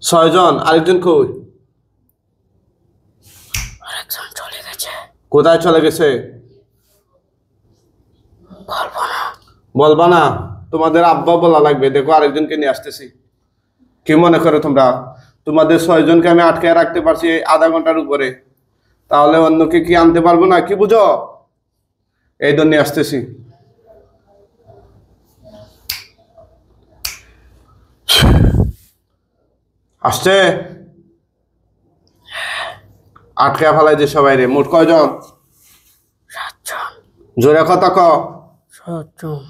ছয়জন। আরেকজন কই? আরেকজন চলে গেছে। কোথায় চলে গেছে? বলবো না। বলবা না? তোমাদের আব্বা বলা লাগবে। দেখো আরেকজনকে নিয়ে আসতেছি। কি মনে করো তোমরা? তোমাদের ছয়জনকে আমি আটকায় রাখতে পারছি আধা ঘন্টার উপরে, তাহলে অন্যকে কি আনতে পারবো না? কি বুঝো? এই জন্য নিয়ে আসতেছি। আসছে আটকে ফেলাই যে সবাই রে। মোট কয়জন? 7 জন। জোরে কথা ক। 7 জন।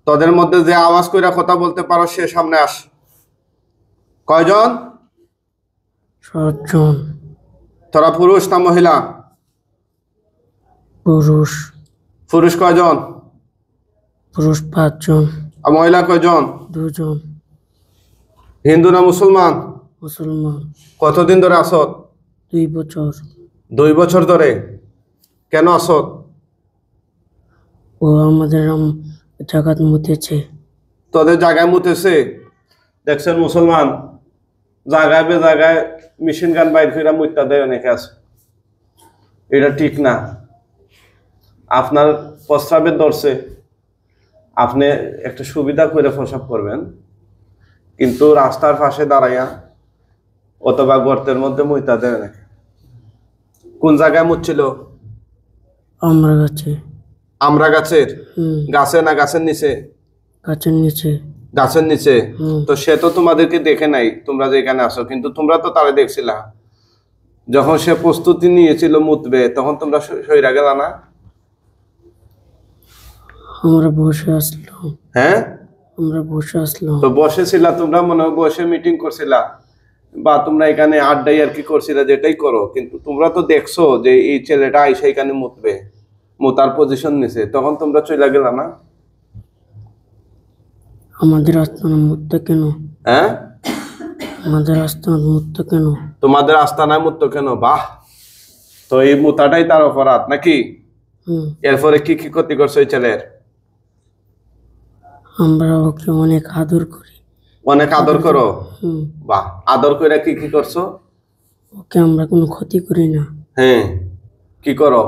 তোদের মধ্যে যে আওয়াজ কইরা কথা বলতে পারো সে সামনে আস। কয়জন? 7 জন। তোরা পুরুষ না মহিলা? পুরুষ। পুরুষ কয়জন? পুরুষ 5 জন। আর মহিলা কয়জন? 2 জন। হিন্দু না মুসলমান? মুসলমান। কতদিন ধরে আসত? 2 বছর। 2 বছর ধরে। কেন আসত? ও আমাদের জাগাত মুতেছে। তোদের জায়গায় মুতেছে? দেখছেন মুসলমান জায়গায় বে জায়গায় মেশিন গান বাইর করে মুত্তা দেয় অনেকে আছে। এটা ঠিক না। আপনার প্রস্রাবের ধরছে, আপনি একটা সুবিধা করে প্রসাব করবেন, কিন্তু রাস্তার পাশে দাঁড়াইয়া অথবা গর্তের মধ্যে মুইতা দেয় অনেকে। কোন জায়গায় মুচ্ছিল? আমরা গাছে। আমরা গাছের? গাছে না গাছের নিচে? গাছের নিচে। গাছের নিচে? তো সে তো তোমাদেরকে দেখে নাই তোমরা যেখানে আসো, কিন্তু তোমরা তো তারে দেখছিলা। যখন সে প্রস্তুতি নিয়েছিল মুতবে তখন তোমরা সইরা গেলা না? আমরা বসে আসলাম। হ্যাঁ, আমরা বসে আসলাম। তো বসেছিলা তোমরা, মনে হয় বসে মিটিং করছিলা বা তোমরা এখানে আড্ডাই আর কি করছিলা, যেটাই করো, কিন্তু তোমরা তো দেখছো যে এই ছেলেটা আইসা এখানে মুতবে, মুতার পজিশন নিছে, তখন তোমরা চলে গেলা না? আমাদের আস্তানা মুততে কেন? হ্যাঁ, আমাদের আস্তানা মুততে কেন? তোমাদের আস্তানায় মুততো কেন? বাহ, তো এই মুতাটাই তার অপরাধ নাকি? এরপরে কি কি ক্ষতি করছো এই ছেলের? আমরা ওকে অনেক আদর করি। অনেক আদর করো? বাহ, আদর করে কি কি করছো? ওকে আমরা কোনো ক্ষতি করি না। হ্যাঁ, কি করো?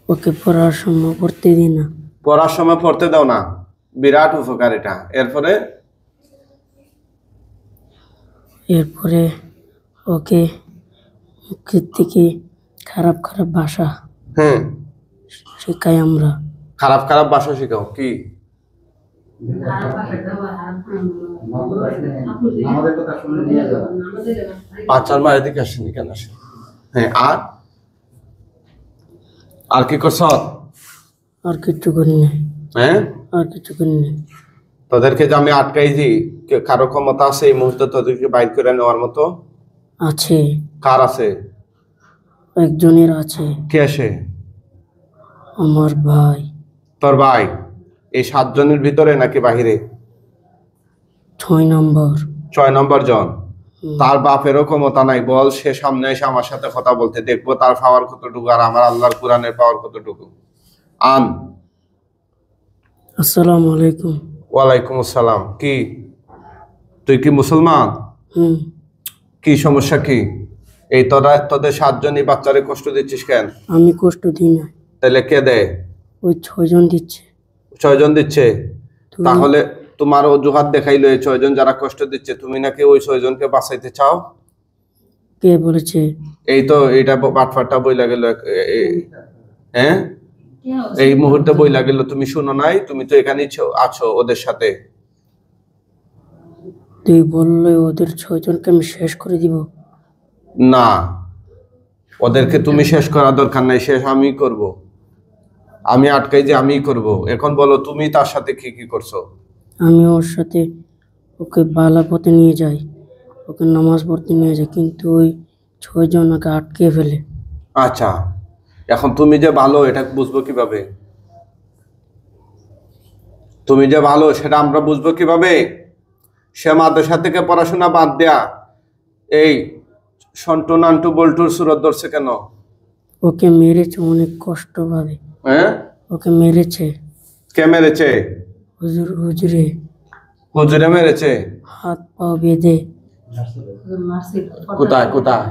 ওকে পড়ার সময় পড়তে দিই না। পড়ার সময় পড়তে দাও না? বিরাট উপকার এটা। এরপরে? এরপরে ওকে মুখের থেকে খারাপ খারাপ ভাষা শেখাই আমরা। খারাপ খারাপ ভাষা শেখাও? কি? বাচ্চার মায়ের দিকে আসেনি কেন? আসে। হ্যাঁ, আর কি করছ? আর কিছু করিনি। হ্যাঁ, আর কিছু করিনি। তোদেরকে যে আমি আটকাইছি, কারো ক্ষমতা আছে এই মুহূর্তে তোদেরকে বাইর করে নেওয়ার মতো? আছে। কার আছে? একজনের আছে। কে আসে? আমার ভাই। তোর ভাই? এই 7 জনের ভিতরে নাকি বাহিরে? 6 নম্বর। 6 নম্বর জন। তার বাপেরও ক্ষমতা নাই? বল সে সামনে এসে আমার সাথে কথা বলতে, দেখবো তার পাওয়ার কতটুকু আর আমার আল্লাহর কোরআনের পাওয়ার কতটুকু। আন। আসসালামু আলাইকুম। ওয়ালাইকুম আসসালাম। কি তুই কি মুসলমান? কি সমস্যা কি? এই তোদের 7 জনই বাচ্চারে কষ্ট দিচ্ছিস কেন? আমি কষ্ট দিই না। তাহলে কে দেয়? ওই 6 জন দিচ্ছে। 6 জন দিচ্ছে? তাহলে তোমার অজুহাত দেখাইলো এই 6 জন যারা কষ্ট দিচ্ছে, তুমি নাকি ওই 6 জনকে বাঁচাইতে চাও? কে বলেছে? এই তো এটা বাটফাটটা বইলা গেল। হ্যাঁ, এই মুহূর্তে বইলা গেল, তুমি শুনো নাই? তুমি তো এখানেই আছো ওদের সাথে। তুই বললে ওদের 6 জনকে আমি শেষ করে দিব? না, ওদেরকে তুমি শেষ করার দরকার নাই, শেষ আমি করব। আমি আটকাই যে আমিই করব। এখন বলো তুমি তার সাথে কি কি করছো? আমি ওর সাথে ওকে বালা পথে নিয়ে যাই, ওকে নামাজ পড়তে নিয়ে যাই, কিন্তু ওই 6 জন ওকে আটকে ফেলে। আচ্ছা, এখন তুমি যে ভালো এটা বুঝবো কিভাবে? তুমি যে ভালো সেটা আমরা বুঝবো কিভাবে? সে মাদ্রাসা থেকে পড়াশোনা বাদ দেয়া এই সন্টু নান্টু বল্টুর সুরত ধরছে কেন? ওকে মেরেছে অনেক কষ্ট ভাবে। হ্যাঁ, ওকে মেরেছে। কে মেরেছে? হুজুরে। হুজুরে মেরেছে? হাত পা বেঁধে কোথায় কোথায়?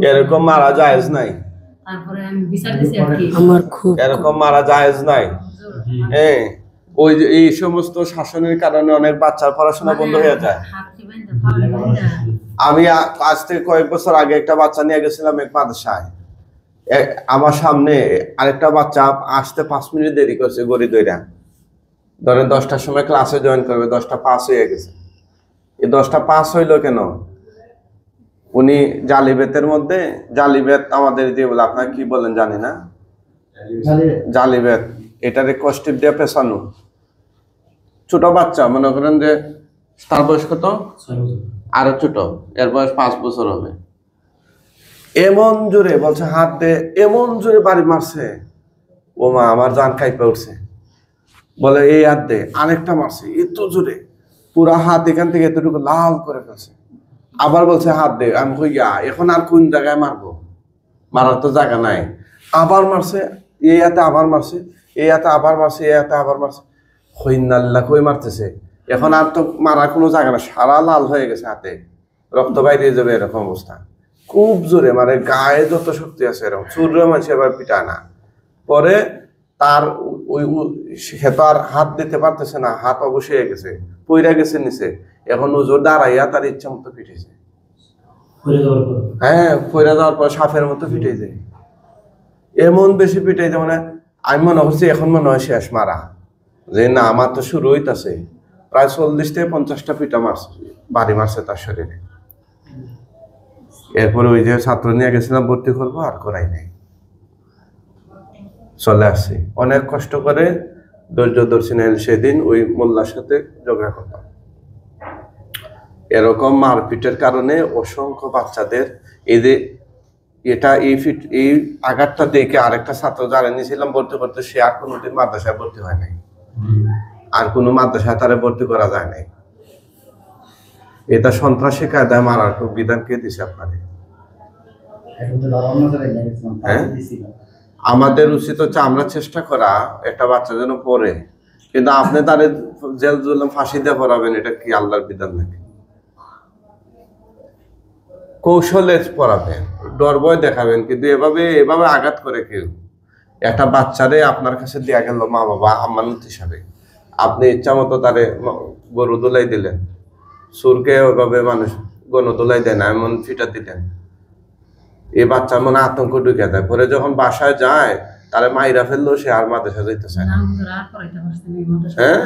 এরকম মারা জায়েজ নাই, আমার খুব এরকম মারা জায়েজ নাই। হ্যাঁ, ওই যে এই সমস্ত শাসনের কারণে অনেক বাচ্চার পড়াশোনা বন্ধ হয়ে যায়। আমি আজ থেকে কয়েক বছর আগে একটা বাচ্চা নিয়ে গেছিলাম এক মাদ্রাসায়। আমার সামনে আরেকটা বাচ্চা আসতে 5 মিনিট দেরি করছে, গড়ি দইরা ধরেন 10টার সময় ক্লাসে জয়েন করবে, 10টা 5 হয়ে গেছে। এই 10টা 5 হইলো কেন? উনি জালিবেতের মধ্যে, জালিবেত আমাদের যে বলে, আপনার কি বলেন জানি না, জালিবেত, এটারে কষ্টিপ দিয়ে পেছানো। ছোট বাচ্চা, মনে করেন যে তার বয়স কত, আরো ছোট, এর বয়স 5 বছর হবে। এমন জোরে বলছে হাত দে, এমন জোরে বাড়ি মারছে, ও মা আমার জান কাইপে উঠছে। বলে এই হাত দে, আরেকটা মারছে এত জোরে, পুরা হাত এখান থেকে এতটুকু লাল করে ফেলছে। আবার বলছে হাত দে, আমি কইয়া এখন আর কোন জায়গায় মারবো, মারার তো জায়গা নাই। আবার মারছে, এই হাতে আবার মারছে, এই হাতে আবার মারছে, এই হাতে আবার মারছে। হইনাল্লা কই মারতেছে, এখন আর তো মারার কোনো জায়গা না, সারা লাল হয়ে গেছে, হাতে রক্ত বাইরে যাবে এরকম অবস্থা। খুব জোরে মানে গায়ে যত শক্তি আছে এরকম, চুর মানুষ এবার পিটায় না। পরে তার ওই সে তো আর হাত দিতে পারতেছে না, হাত অবশ্যই হয়ে গেছে, পইরা গেছে নিচে। এখন ওজোর দাঁড়াইয়া তার ইচ্ছা মতো পিটেছে। হ্যাঁ, পইরা যাওয়ার পর সাপের মতো পিটে যায়, এমন বেশি পিটাই যায়। মানে আমি মনে করছি এখন মনে হয় শেষ মারা, যে না আমার তো শুরু হইতাছে। প্রায় 40 থেকে 50টা পিটা মারছে, বাড়ি মারছে তার শরীরে। এরপরে ওই যে ছাত্র নিয়ে গেছিলাম ভর্তি করবো, আর করাই নাই, চলে আসছি। অনেক কষ্ট করে ধৈর্য ধরছি না, সেদিন ওই মোল্লার সাথে ঝগড়া করতাম। এরকম মারপিটের কারণে অসংখ্য বাচ্চাদের এই যে এই আঘাতটা দেখে আরেকটা ছাত্র যারা নিয়েছিলাম ভর্তি করতে, সে আর কোনোদিন মাদ্রাসায় ভর্তি হয় নাই, আর কোনো মাদ্রাসায় তারা ভর্তি করা যায় নাই। এটা সন্ত্রাসী কায়দায় মারার বিধান কে দিছে আপনাদের? হ্যাঁ, আমাদের উচিত হচ্ছে আমরা চেষ্টা করা একটা বাচ্চা যেন পড়ে, কিন্তু আপনি তারে জেল জুলুম ফাঁসি দিয়ে পড়াবেন, এটা কি আল্লাহর বিধান নাকি? কৌশলে পড়াবেন, ডর ভয় দেখাবেন, কিন্তু এভাবে আঘাত করে কেউ একটা বাচ্চারে আপনার কাছে দেয়া গেল মা বাবা আমানত হিসাবে, আপনি ইচ্ছা মতো তারে গরু দোলাই দিলেন, সুরকে ওইভাবে মানুষ গরু দোলাই দেয় না, এমন ফিটা দিলেন, এই বাচ্চার মনে আতঙ্ক ঢুকে যায়। পরে যখন বাসায় যায় তারে মাইরা ফেললো, সে আর মাদ্রাসা যাইতে চায় না। হ্যাঁ,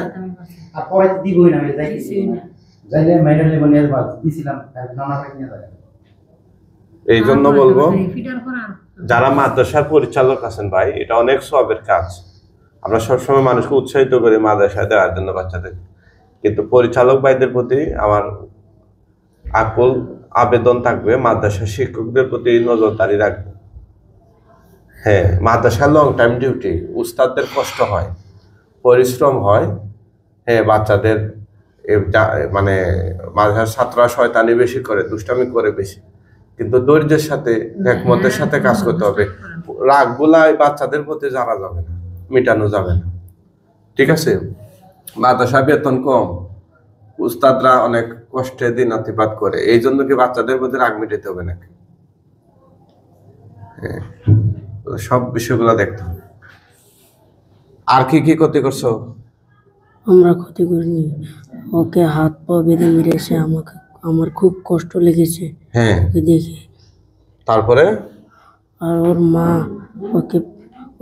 এই জন্য বলবো যারা মাদ্রাসার পরিচালক আছেন ভাই, এটা অনেক সওয়াবের কাজ। আমরা সবসময় মানুষকে উৎসাহিত করি মাদ্রাসায় দেওয়ার জন্য বাচ্চাদের, কিন্তু পরিচালক ভাইদের প্রতি আমার আকুল আবেদন থাকবে, মাদ্রাসা শিক্ষকদের প্রতি নজরদারি রাখবে। হ্যাঁ, মাদ্রাসা লং টাইম ডিউটি, উস্তাদদের কষ্ট হয়, পরিশ্রম হয়। হ্যাঁ, বাচ্চাদের মানে মাদ্রাসার ছাত্ররা শয়তানি বেশি করে, দুষ্টামি করে বেশি, কিন্তু ধৈর্যের সাথে হিকমতের সাথে কাজ করতে হবে। রাগগুলা বাচ্চাদের প্রতি জানা যাবে না, মিটানো যাবে না, ঠিক আছে? মাদ্রাসা বেতন কম, উস্তাদরা অনেক কষ্টে দিন অতিবাদ করে, এই জন্য কি বাচ্চাদের প্রতি রাগ মিটাতে হবে নাকি? সব বিষয়গুলো দেখতে হবে। আর কি কি ক্ষতি করছো? আমরা ক্ষতি করিনি, ওকে হাত পা বেঁধে মেরেছে, আমার খুব কষ্ট লেগেছে। হ্যাঁ, ওকে দেখে। তারপরে আর ওর মা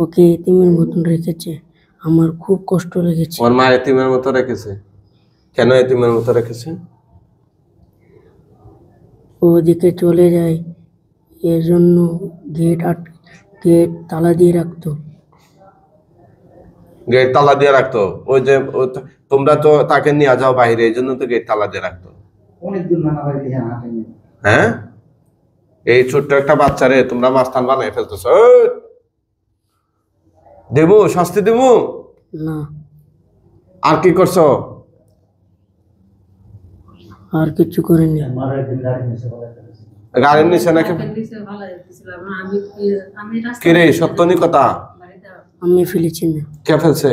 ওকে এতিমের মতন রেখেছে, আমার খুব কষ্ট লেগেছে। ওর মা এতিমের মতো রেখেছে? কেন এতিমের মতো রেখেছে? ওদিকে চলে যায়, এর জন্য গেট তালা দিয়ে রাখতো। গেট তালা দিয়ে রাখতো? ওই যে তোমরা তো তাকে নিয়ে যাও বাইরে, এই জন্য তো গেট তালা দিয়ে রাখতো। হ্যাঁ, এই ছোট্ট একটা বাচ্চারে তোমরা মাস্তান বানাই ফেলতেছ। দেবো শাস্তি দেবো না। আর কি করছো? আর কিছু করিনি। গাড়ির নিচে নাকি কি রে সত্যনি কথা আমি ফেলেছি না, কে ফেলছে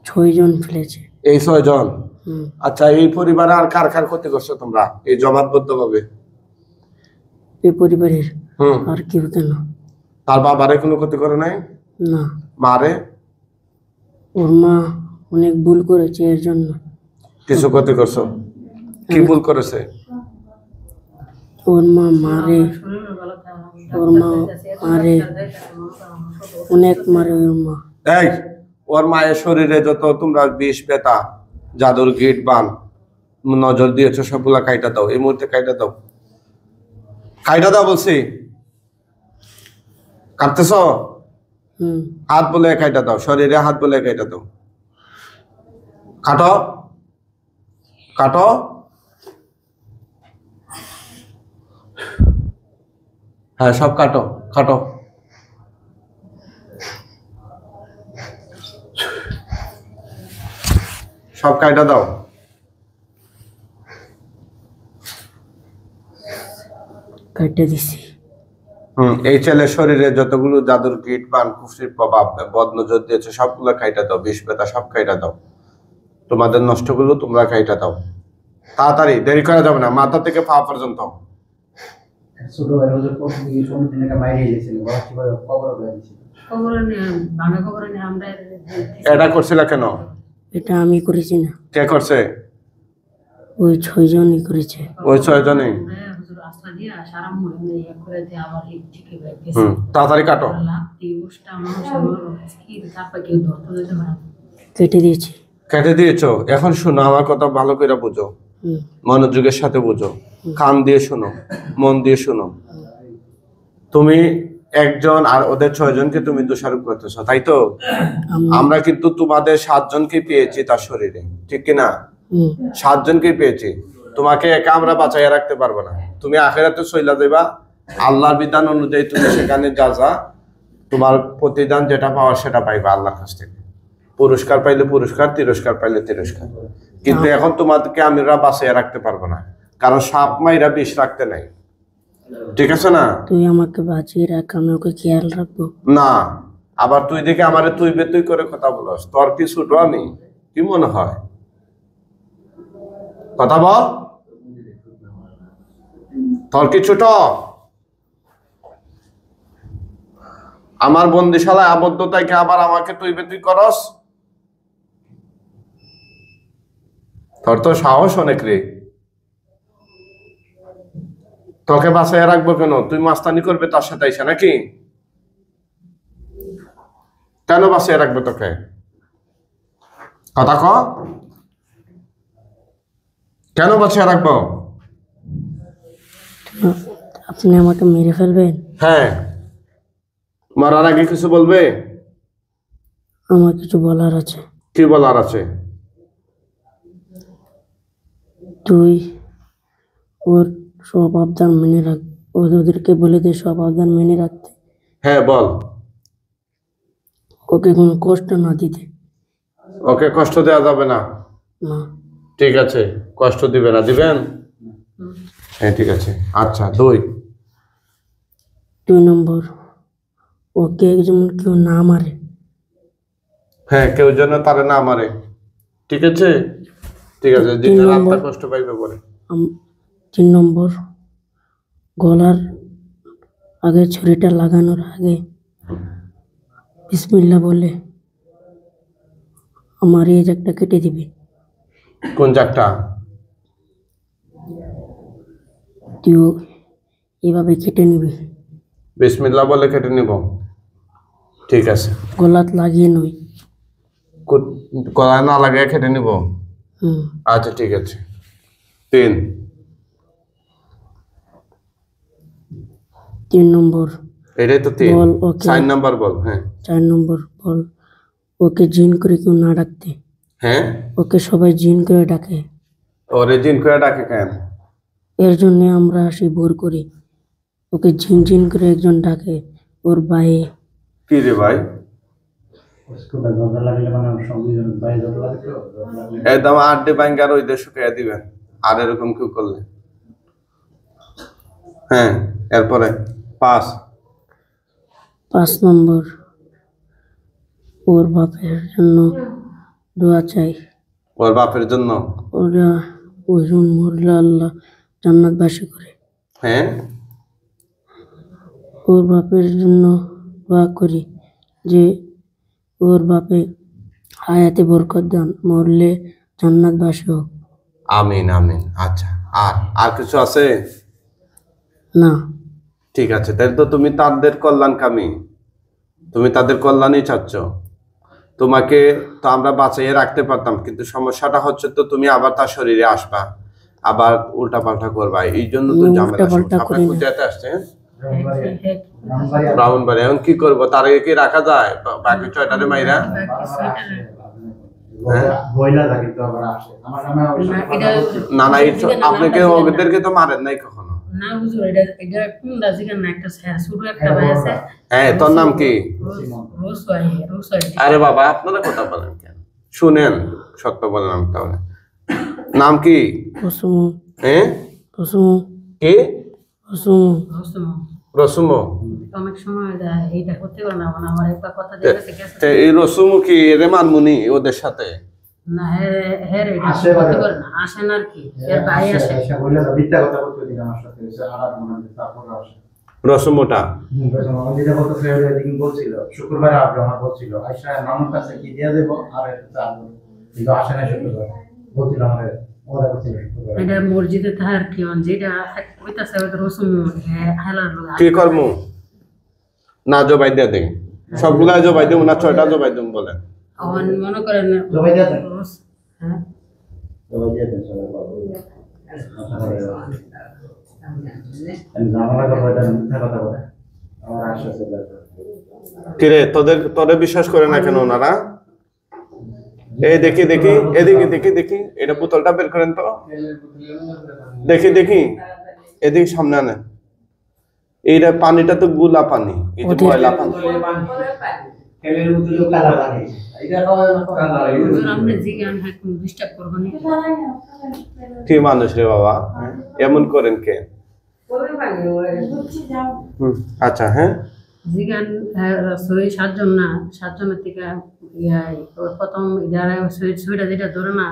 6 জন ফেলেছে। এই 6 জন হুম। আচ্ছা এই পরিবারে আর কার কার ক্ষতি করছো তোমরা এই জমাতবদ্ধ ভাবে এই পরিবারের হুম আর কেউ কেন তার বাবারে কোনো ক্ষতি করে নাই না, মারে ওর মা অনেক ভুল করেছে, এর জন্য কিছু ক্ষতি করছো কি ভুল করেছে ওর মা মারে, ওর মা মারে, অনেক মারে ওর মা। এই ওর মায়ের শরীরে যত তোমরা বিষ বেতা জাদুর গিট বান নজর দিয়েছো সবগুলা কাইটা দাও এই মুহূর্তে কাইটা দাও কাইটা দাও বলছি কাটতেছ হুম। হাত বলে কাইটা দাও শরীরে হাত বলে কাইটা দাও কাটো কাটো হ্যাঁ সব কাটো কাটো সব কাইটা দাও কেটে দিছি। এই ছেলের শরীরে যতগুলো জাদুর কীট পান কুফরির প্রভাব বদনজর দিয়েছে সবগুলো খাইটা দাও বিষ বেতা সব খাইটা দাও তোমাদের নষ্টগুলো তোমরা খাইটা দাও তাড়াতাড়ি দেরি করা যাবে না মাথা থেকে পা পর্যন্ত ছোট ভাই ওদের প্রথম দিকে দিন একটা মাইরে গেছিল বড় কি বলে কবর হয়ে গেছিল খবরে নিয়ে ভাঙা খবরে নিয়ে আমরা এটা করছিল কেন এটা আমি করেছি না, কে করছে ওই 6 জনই করেছে। ওই 6 জনই হুজুর আসলা দিয়া সারা মুড়ে নিয়ে করে দিয়ে আবার এই ঠিক হয়ে গেছে তাড়াতাড়ি কাটো দিউসটা মানুষের কি তারপর কেউ ধরতে যেতে পারে কেটে দিয়েছি। কেটে দিয়েছো এখন শোনো আমার কথা ভালো করে বুঝো হুম। মনোযোগের সাথে বুঝো কান দিয়ে শোনো মন দিয়ে শোনো তুমি একজন আর ওদের 6 জনকে তুমি দোষারোপ করতেছো তাই তো আমরা কিন্তু তোমাদের 7 জনকে পেয়েছি তার শরীরে ঠিক কিনা 7 জনকে পেয়েছি তোমাকে একা আমরা বাঁচাইয়া রাখতে পারবো না তুমি আখিরাতে চইলা যাবা আল্লাহর বিধান অনুযায়ী তুমি সেখানে যা তোমার প্রতিদান যেটা পাওয়ার সেটা পাইবা আল্লাহর কাছ থেকে পুরস্কার পাইলে পুরস্কার তিরস্কার পাইলে তিরস্কার কিন্তু এখন তোমাদেরকে আমরা বাঁচাইয়া রাখতে পারবো না কারণ সাপ মাইরা বিষ রাখতে নাই ঠিক আছে না তুই আমাকে বাঁচিয়ে রাখ, আমি ওকে খেয়াল রাখবো না আবার তুই দেখে আমারে তুই বেতুই করে কথা বলস তোর কি ছোট আমি কি মনে হয় কথা বল তোর কি ছোট আমার বন্দিশালায় আবদ্ধ থেকে আবার আমাকে তুই বেতুই করস তোর তো সাহস অনেক রে তোকে বাসায় রাখবো কেন তুই মাস্তানি করবে তার সাথে এসে নাকি কেন বাসায় রাখবে তোকে কথা ক কেন বাসায় রাখবো আপনি আমাকে মেরে ফেলবেন? হ্যাঁ মারার আগে কিছু বলবে আমার কিছু বলার আছে। কি বলার আছে তুই ওর সব আবদার মেনে রাখ, ওদেরকে বলে দে সব আবদার মেনে রাখতে, হ্যাঁ বল ওকে কোনো কষ্ট না দিতে। ওকে কষ্ট দেওয়া যাবে না না। ঠিক আছে কষ্ট দিবে না দিবেন হ্যাঁ ঠিক আছে আচ্ছা 2 নম্বর ওকে যেমন কেউ না মারে। হ্যাঁ কেউ যেন তারে না মারে ঠিক আছে ঠিক আছে দিনের আত্মা কষ্ট পাইবে বলে 3 নম্বর গলার আগে ছুরিটা লাগানোর আগে বিসমিল্লাহ বলে আমার এই জায়গাটা কেটে দিবি। কোন জায়গাটা তুই এইভাবে কেটে নিবি, বিসমিল্লাহ বলে কেটে নিব ঠিক আছে গলাত লাগিয়ে নই। গলায় না লাগে কেটে নিব হুম। আচ্ছা ঠিক আছে 3 নম্বর এটাই তো 3 বল ওকে 4 নাম্বার বল হ্যাঁ 4 নম্বর বল ওকে জিন করে কেউ না ডাকতে। হ্যাঁ ওকে সবাই জিন করে ডাকে, ওরে জিন করে ডাকে কেন এর জন্য আমরা আসি ভোর করি। ওকে জিন জিন করে একজন ডাকে ওর বাইরে। কি রে ভাই স্কুলে দরকার লাগলে মানে সংবিধান বাইরে দরকার লাগে তো একদম 8 ডে ব্যাংকার ওই দেশ শুকিয়ে দিবেন আর এরকম কেউ করলে হ্যাঁ, এরপরে 5 নম্বর, ওর বাপের জন্য দোয়া চাই। ওর বাপের জন্য। ওরা ওজন মরলে আল্লাহ জান্নাতবাসী করে। হ্যাঁ, ওর বাপের জন্য দোয়া করি যে ওর বাপে হায়াতে বরকত দান, মরলে জান্নাতবাসী হোক। আমিন আমিন। আচ্ছা, আর কিছু আছে? না, ঠিক আছে, তাহলে তো তুমি তাদের কল্যাণকামী, তুমি তাদের কল্যাণই চাচ্ছ। তোমাকে তো আমরা বাঁচাইয়ে রাখতে পারতাম, কিন্তু সমস্যাটা হচ্ছে তো তুমি আবার তার শরীরে আসবা, আবার উল্টাপাল্টা করবা, এই জন্য তো ঝামেলা। উল্টাপাল্টা করি না। কোথায় আসছে? ব্রাহ্মণবাড়ি। এখন কি করবো, তার আগে কি রাখা যায়? বাকি 6টারে মাইরা না না, আপনাকে ওদেরকে তো মারেন নাই কখনো? না হুজুর, এটা কোনটা জিগান না, একটা ছোট একটা ভাই আছে। হ্যাঁ, তোর নাম কি? রোসওয়াই। আরে বাবা, আপনারা কথা বলেন কেন? শুনেন, সত্য বলেন। আমি তাহলে নাম কি? রসমু। হ্যাঁ, রসমু। কি? রসমু। রসুমো। অনেক সময় এইটা করতে পারে না, মানে আমার একটা কথা দেখেছে। এই রসুমু কি এরে মানমুনি ওদের সাথে? না, হ্যাঁ এটা করতে পারে না, আসেন আর কি, এর ভাই আসে। রসমুটা বলছিল শুক্রবার আসবে, আমার বলছিল আয়সা মামুর কাছে কি দিয়ে দেবো, আর কিন্তু আসে না শুক্রবার, বলছিল আমাদের এটা মসজিদে তাহার কি যেটা কইতাছে ওটা রসুম হালার লোক কি করমু? না জবাই দিয়ে দেই, সবগুলা জবাই দেবো না 6টা জবাই দেবো বলেন? মনে করেন জবাই দিয়ে দেন। হ্যাঁ, জবাই দিয়ে দেন সবাই বলো। জামালা কথা বলে, মিথ্যা কথা বলে, আমার আশ্বাস দেয়। কিরে, তোরে বিশ্বাস করে না কেন ওনারা? এই দেখি এদিকে এটা বোতলটা বের করেন তো, দেখি এদিকে সামনে আনেন। এইটা পানিটা তো গুলা পানি, এটা ময়লা পানি। আপনি জিগান ডিস্টার্ব করবেন না। কি মানুষ রে বাবা, এমন করেন কে? আচ্ছা, হ্যাঁ, জিগান সই 7জন না, 7জনের থেকে প্রথম যারা সইটা যেটা ধরে না,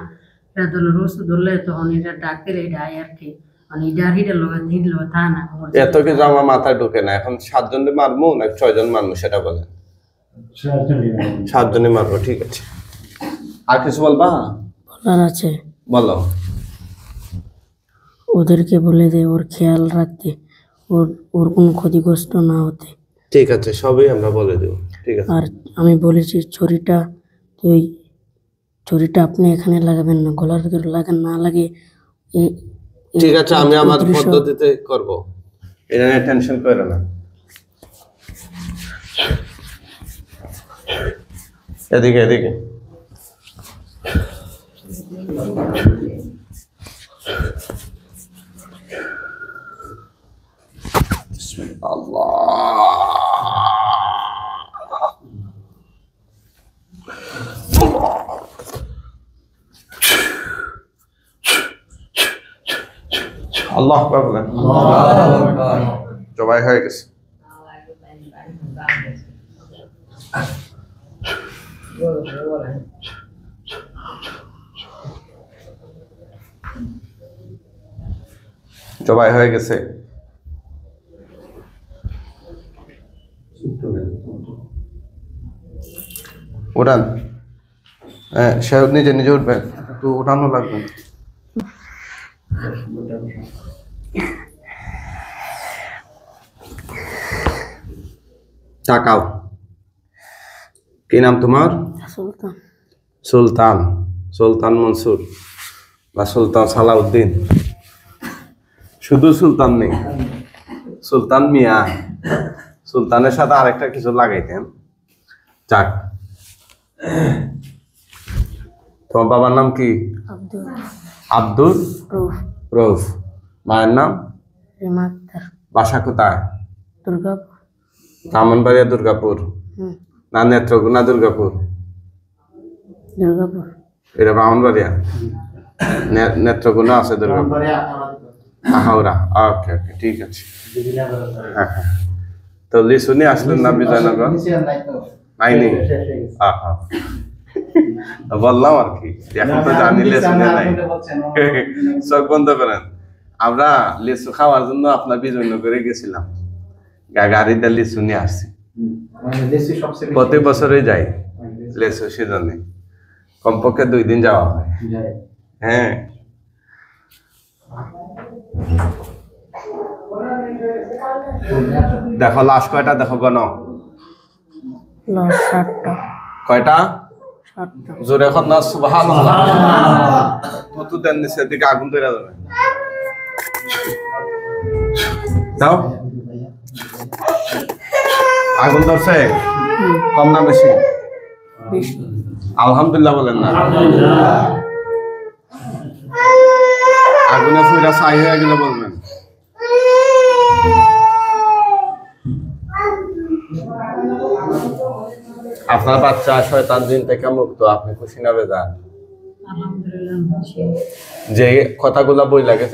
এটা ধরলো রোজ ধরলে তখন এটা ডাক দিলে এটা আয় আর কি, মানে এটা লোক দিল তা না। এত কি জামা মাথায় ঢুকে না? এখন 7 জনে মারবো না 6 জন মারবো সেটা বলেন? 7 জনে মারবো, ঠিক আছে। আর কিছু বলবা? বলার আছে। বলো। ওদেরকে বলে দে ওর খেয়াল রাখতে, ওর কোনো ক্ষতিগ্রস্ত না হতে। ঠিক আছে, সবই আমরা বলে দেব, ঠিক আছে। আর আমি বলেছি ছড়িটা আপনি এখানে লাগাবেন না, গলার ভিতরে লাগান, না লাগে। ঠিক আছে, আমি আমার পদ্ধতিতে করব, এটা নিয়ে টেনশন করো না। এদিকে আল্লাহ আকবার বলেন। জবাই হয়ে গেছে। জবাই হয়ে গেছে। উঠান। হ্যাঁ, সে নিজে উঠবেন, তো উঠানো লাগবে। তাকাও। কি নাম তোমার? সুলতান মনসুর বা সুলতান সালাউদ্দিন? শুধু সুলতান নেই, সুলতান মিয়া। সুলতানের সাথে আরেকটা কিছু লাগাইতেন। যাক, তোমার বাবার নাম কি? আব্দুর রউফ। মায়ের নাম? বাসা কোথায়? দুর্গাপুর। ব্রাহ্মণবাড়িয়া দুর্গাপুর না নেত্রকোনা দুর্গাপুর? এটা ব্রাহ্মণবাড়িয়া। নেত্রকোনা আছে দুর্গাপুর। হাওড়া, ওকে ওকে, ঠিক আছে। বিজয়নগর হ্যাঁ হ্যাঁ, তো লিচু নিয়ে আসলেন না বিজয়নগর? নাই তো নাইনি? শেষ হয়ে গেছে। আহা, বললাম আর কি, এখন তো জানি লিচু নিয়ে নাই। চোখ বন্ধ করেন। আমরা লিচু খাওয়ার জন্য আপনার বিজয়নগরে গেছিলাম, গাড়িতে লিচু নিয়ে আসছি। মানে দেশি সবচেয়ে বেশি প্রতি বছরই যাই লিচু সিজনে, কমপক্ষে 2 দিন যাওয়া হয়। যায়। হ্যাঁ, দেখো লাশ কয়টা, দেখো গণ লাস্ট 7টা। কয়টা, 7টা। জোরে এখন না সুবহানাল্লাহ। তো দেন নিচে দিকে আগুন ধরে যাবে, দাও। আগুন ধরছে, কম না বেশি? বেশি। আলহামদুলিল্লাহ বলেন না। আগুনে পুরা ছাই হয়ে গেলে বলবেন। আপনার বাচ্চা শয়তান জিন থেকে মুক্ত, আপনি খুশি না বেজান? আলহামদুলিল্লাহ। যে কথাগুলা বই লাগেছে